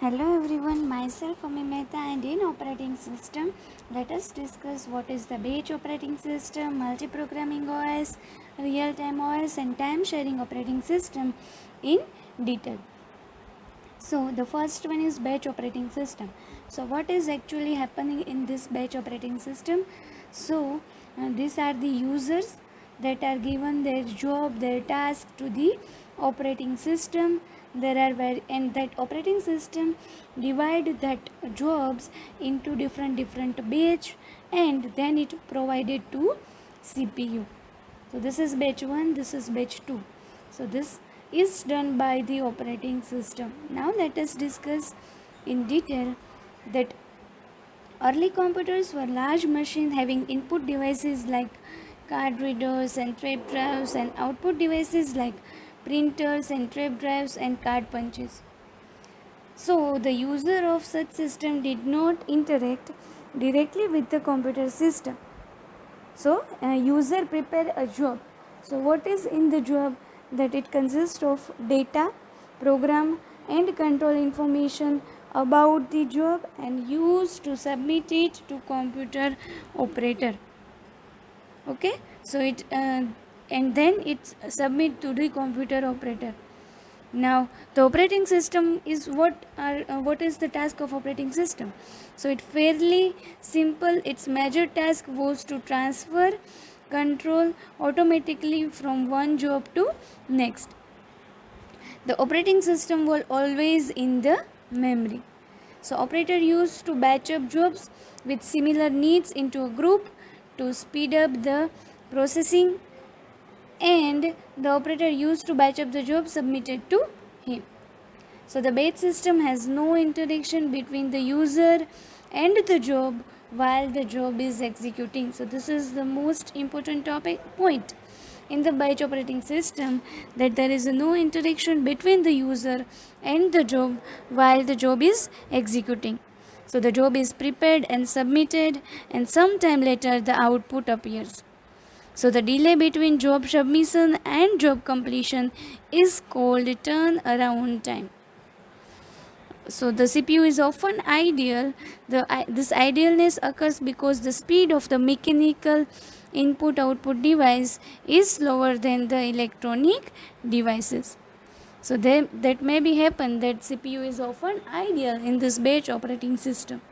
Hello everyone, myself Ami Mehta, and in operating system, let us discuss what is the batch operating system, multi-programming OS, real-time OS and time-sharing operating system in detail. So the first one is batch operating system. So what is actually happening in this batch operating system? These are the users that are given their job, their task to the operating system. And that operating system divide that jobs into different batch, and then it provided to CPU. So this is batch 1, this is batch 2. So this is done by the operating system. Now let us discuss in detail that early computers were large machines having input devices like card readers and tape drives, and output devices like printers and tape drives and card punches. So the user of such system did not interact directly with the computer system. So a user prepare a job. So what is in the job? That it consists of data, program and control information about the job and used to submit it to computer operator. Okay, so it and then it's submit to the computer operator. Now the operating system is what is the task of operating system? So it's fairly simple. Its major task was to transfer control automatically from one job to next. The operating system was always in the memory. So operator used to batch up jobs with similar needs into a group to speed up the processing, and the operator used to batch up the job submitted to him. So the batch system has no interaction between the user and the job while the job is executing. So this is the most important point in the batch operating system, that there is no interaction between the user and the job while the job is executing. So the job is prepared and submitted, and sometime later the output appears. So the delay between job submission and job completion is called turnaround time. So the CPU is often ideal. This idealness occurs because the speed of the mechanical input output device is slower than the electronic devices. So that may be happen that CPU is often ideal in this batch operating system.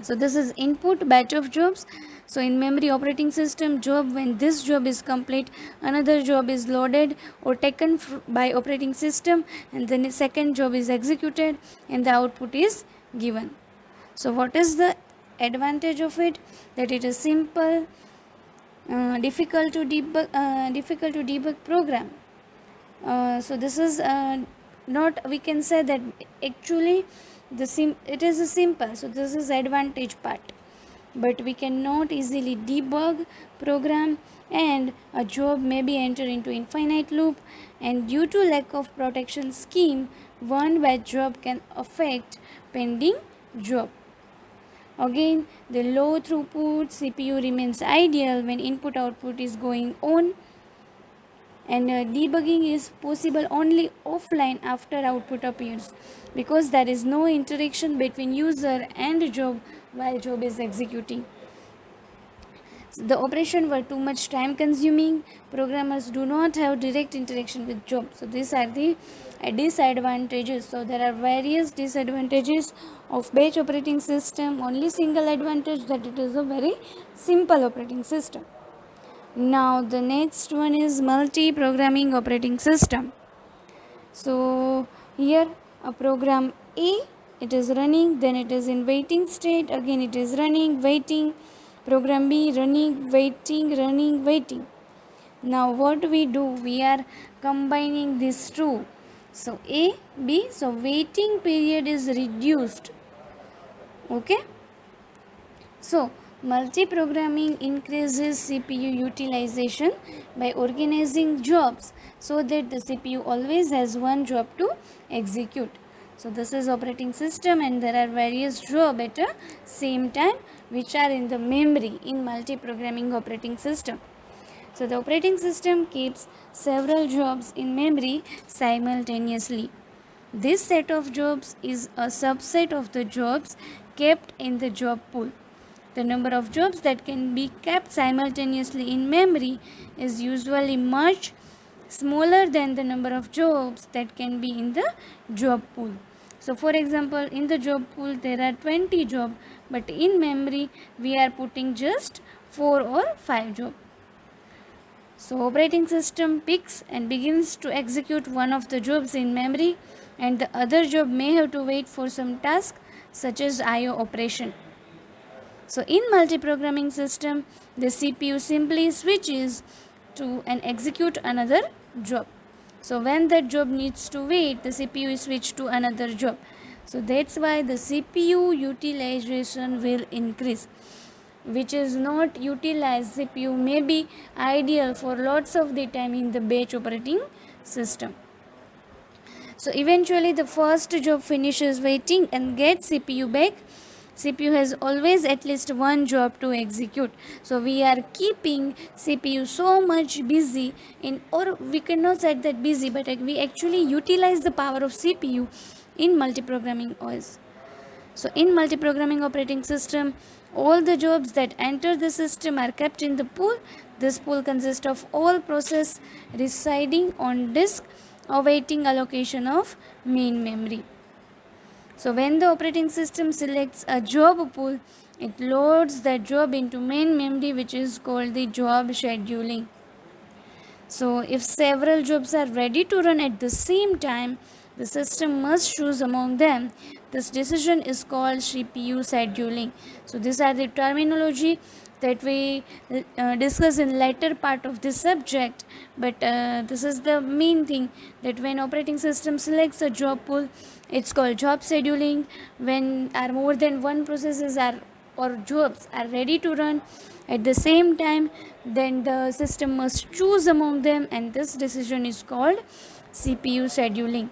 So this is input batch of jobs. So in memory operating system job, when this job is complete, another job is loaded or taken by operating system, and then a second job is executed and the output is given. So what is the advantage of it? That it is simple, difficult to debug program. So this is not, we can say that actually it is a simple. So this is advantage part, but we cannot easily debug program, and a job may be entered into infinite loop, and due to lack of protection scheme, one batch job can affect pending job. Again, the low throughput CPU remains ideal when input output is going on, and debugging is possible only offline after output appears, because there is no interaction between user and job while job is executing. So the operation were too much time consuming. Programmers do not have direct interaction with job. So these are the disadvantages. So there are various disadvantages of batch operating system. Only single advantage, that it is a very simple operating system. Now the next one is multi-programming operating system. So here a program A, it is running, then it is in waiting state, again it is running, waiting. Program B, running, waiting, running, waiting. Now what we do, we are combining these two. So A, B, so waiting period is reduced. Okay. So multi-programming increases CPU utilization by organizing jobs so that the CPU always has one job to execute. So this is operating system, and there are various jobs at the same time which are in the memory in multi-programming operating system. So the operating system keeps several jobs in memory simultaneously. This set of jobs is a subset of the jobs kept in the job pool. The number of jobs that can be kept simultaneously in memory is usually much smaller than the number of jobs that can be in the job pool. So for example, in the job pool there are 20 jobs, but in memory we are putting just 4 or 5 jobs. So operating system picks and begins to execute one of the jobs in memory, and the other job may have to wait for some task such as IO operation. So in multi-programming system, the CPU simply switches to and execute another job. So when that job needs to wait, the CPU is switched to another job. So that's why the CPU utilization will increase, which is not utilized CPU may be ideal for lots of the time in the batch operating system. So eventually the first job finishes waiting and gets CPU back. CPU has always at least one job to execute. So we are keeping CPU so much busy or we cannot say that busy, but we actually utilize the power of CPU in multi-programming OS. So in multi-programming operating system, all the jobs that enter the system are kept in the pool. This pool consists of all processes residing on disk awaiting allocation of main memory. So when the operating system selects a job pool, it loads that job into main memory, which is called the job scheduling. So if several jobs are ready to run at the same time, the system must choose among them. This decision is called CPU scheduling. So these are the terminology that we discuss in later part of this subject, but this is the main thing, that when operating system selects a job pool, it's called job scheduling. When are more than one processes are or jobs are ready to run at the same time, then the system must choose among them, and this decision is called CPU scheduling.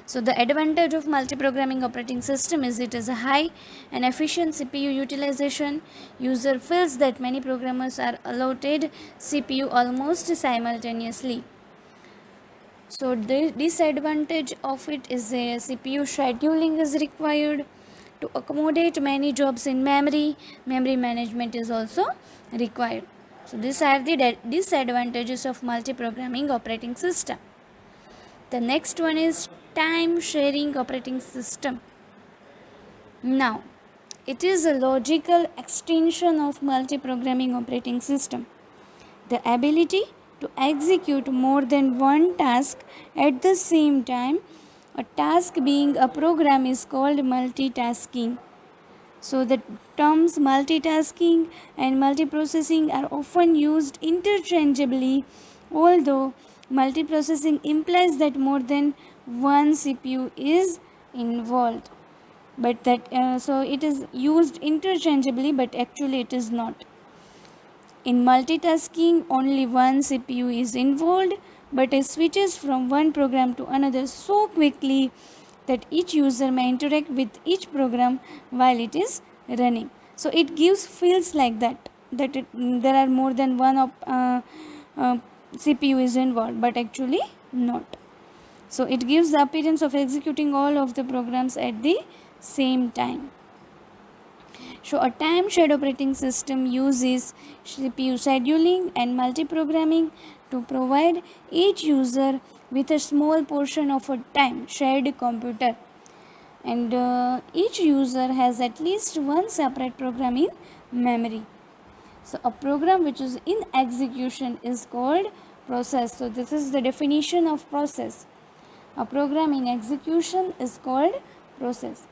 So the advantage of multi-programming operating system is it is a high and efficient CPU utilization. User feels that many programmers are allotted CPU almost simultaneously. So the disadvantage of it is a CPU scheduling is required. To accommodate many jobs in memory, memory management is also required. So these are the disadvantages of multi-programming operating system. The next one is time sharing operating system. Now, it is a logical extension of multi-programming operating system. The ability to execute more than one task at the same time. A task being a program is called multitasking. So the terms multitasking and multiprocessing are often used interchangeably, although multiprocessing implies that more than one CPU is involved. But so it is used interchangeably, but actually it is not. In multitasking, only one CPU is involved, but it switches from one program to another so quickly that each user may interact with each program while it is running. So it gives feels like that there are more than one CPU is involved, but actually not. So it gives the appearance of executing all of the programs at the same time. So a time-shared operating system uses CPU scheduling and multiprogramming to provide each user with a small portion of a time shared computer, and each user has at least one separate program in memory. So a program which is in execution is called process. So this is the definition of process. A program in execution is called process,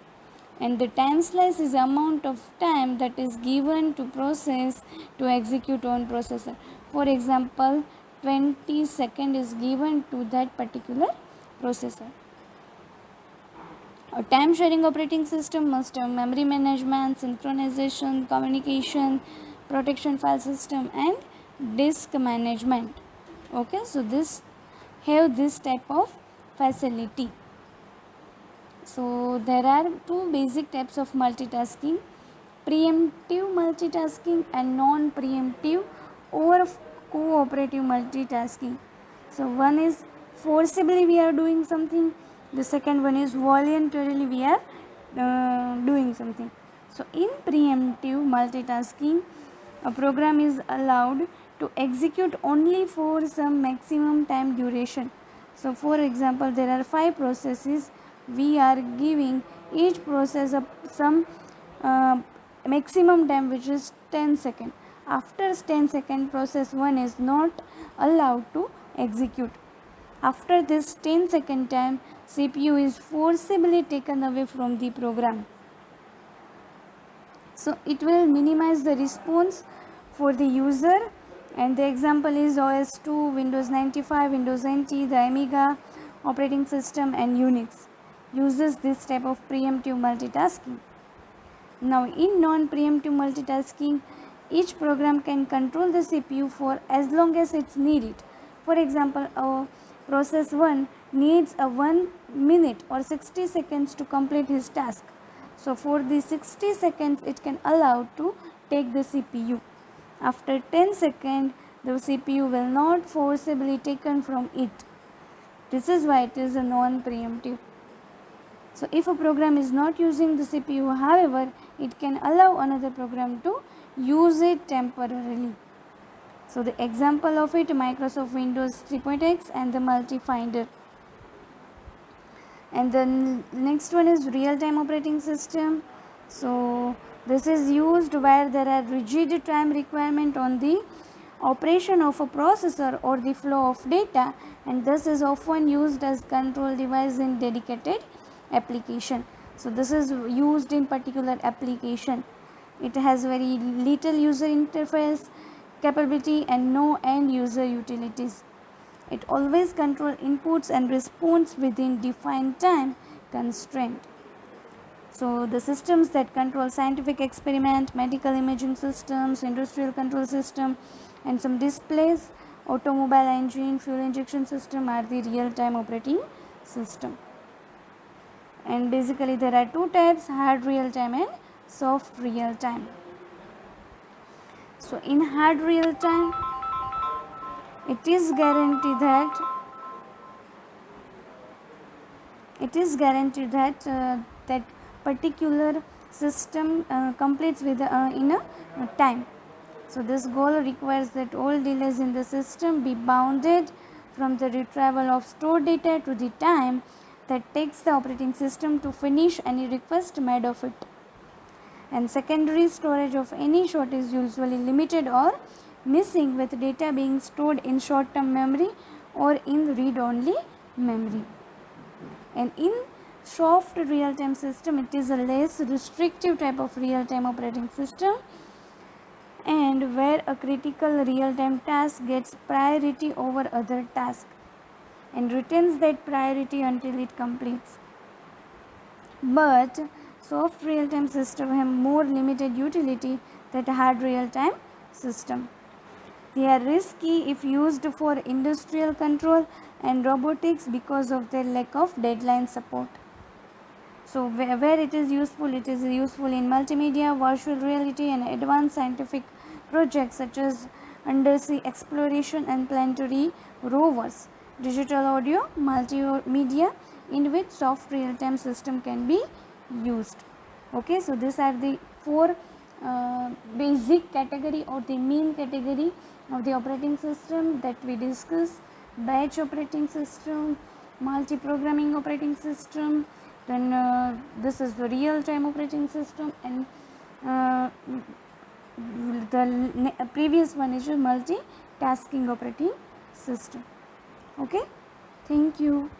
and the time slice is the amount of time that is given to process to execute on processor. For example, 20 seconds is given to that particular processor. A time sharing operating system must have memory management, synchronization, communication, protection file system, and disk management. Okay, so this have this type of facility. So there are two basic types of multitasking: preemptive multitasking and non-preemptive or cooperative multitasking. So one is forcibly we are doing something, The second one is voluntarily we are doing something. So in preemptive multitasking, a program is allowed to execute only for some maximum time duration. So for example, there are 5 processes. We are giving each process some maximum time, which is 10 seconds. After 10 second, process 1 is not allowed to execute. After this 10 second time, CPU is forcibly taken away from the program. So it will minimize the response for the user, and the example is OS2, Windows 95, Windows NT, the Amiga operating system, and Unix uses this type of preemptive multitasking. Now in non-preemptive multitasking, each program can control the CPU for as long as it's needed. For example, our process 1 needs a 1 minute or 60 seconds to complete his task. So for the 60 seconds it can allow to take the CPU. After 10 seconds the CPU will not forcibly taken from it. This is why it is a non-preemptive. So if a program is not using the CPU, however, it can allow another program to use it temporarily. So the example of it, Microsoft Windows 3.x and the MultiFinder. And the next one is real-time operating system. So this is used where there are rigid time requirement on the operation of a processor or the flow of data, and this is often used as control device in dedicated application. So this is used in particular application. It has very little user interface capability and no end user utilities. It always controls inputs and responds within defined time constraint. So the systems that control scientific experiment, medical imaging systems, industrial control system, and some displays, automobile engine, fuel injection system are the real-time operating system. And basically there are 2 types, hard real-time and soft real-time. So in hard real-time, it is guaranteed that particular system completes with in a time. So this goal requires that all delays in the system be bounded from the retrieval of stored data to the time that takes the operating system to finish any request made of it. And secondary storage of any shot is usually limited or missing, with data being stored in short-term memory or in read-only memory. And in soft real-time system, it is a less restrictive type of real-time operating system, and where a critical real-time task gets priority over other tasks and retains that priority until it completes. But soft real-time system have more limited utility than hard real-time system. They are risky if used for industrial control and robotics because of their lack of deadline support. So where it is useful in multimedia, virtual reality, and advanced scientific projects such as undersea exploration and planetary rovers, digital audio, multimedia, in which soft real-time system can be used. Okay, so these are the 4 basic category or the main category of the operating system that we discussed: batch operating system, multi-programming operating system, then this is the real-time operating system, and the previous one is multitasking operating system. Okay, thank you.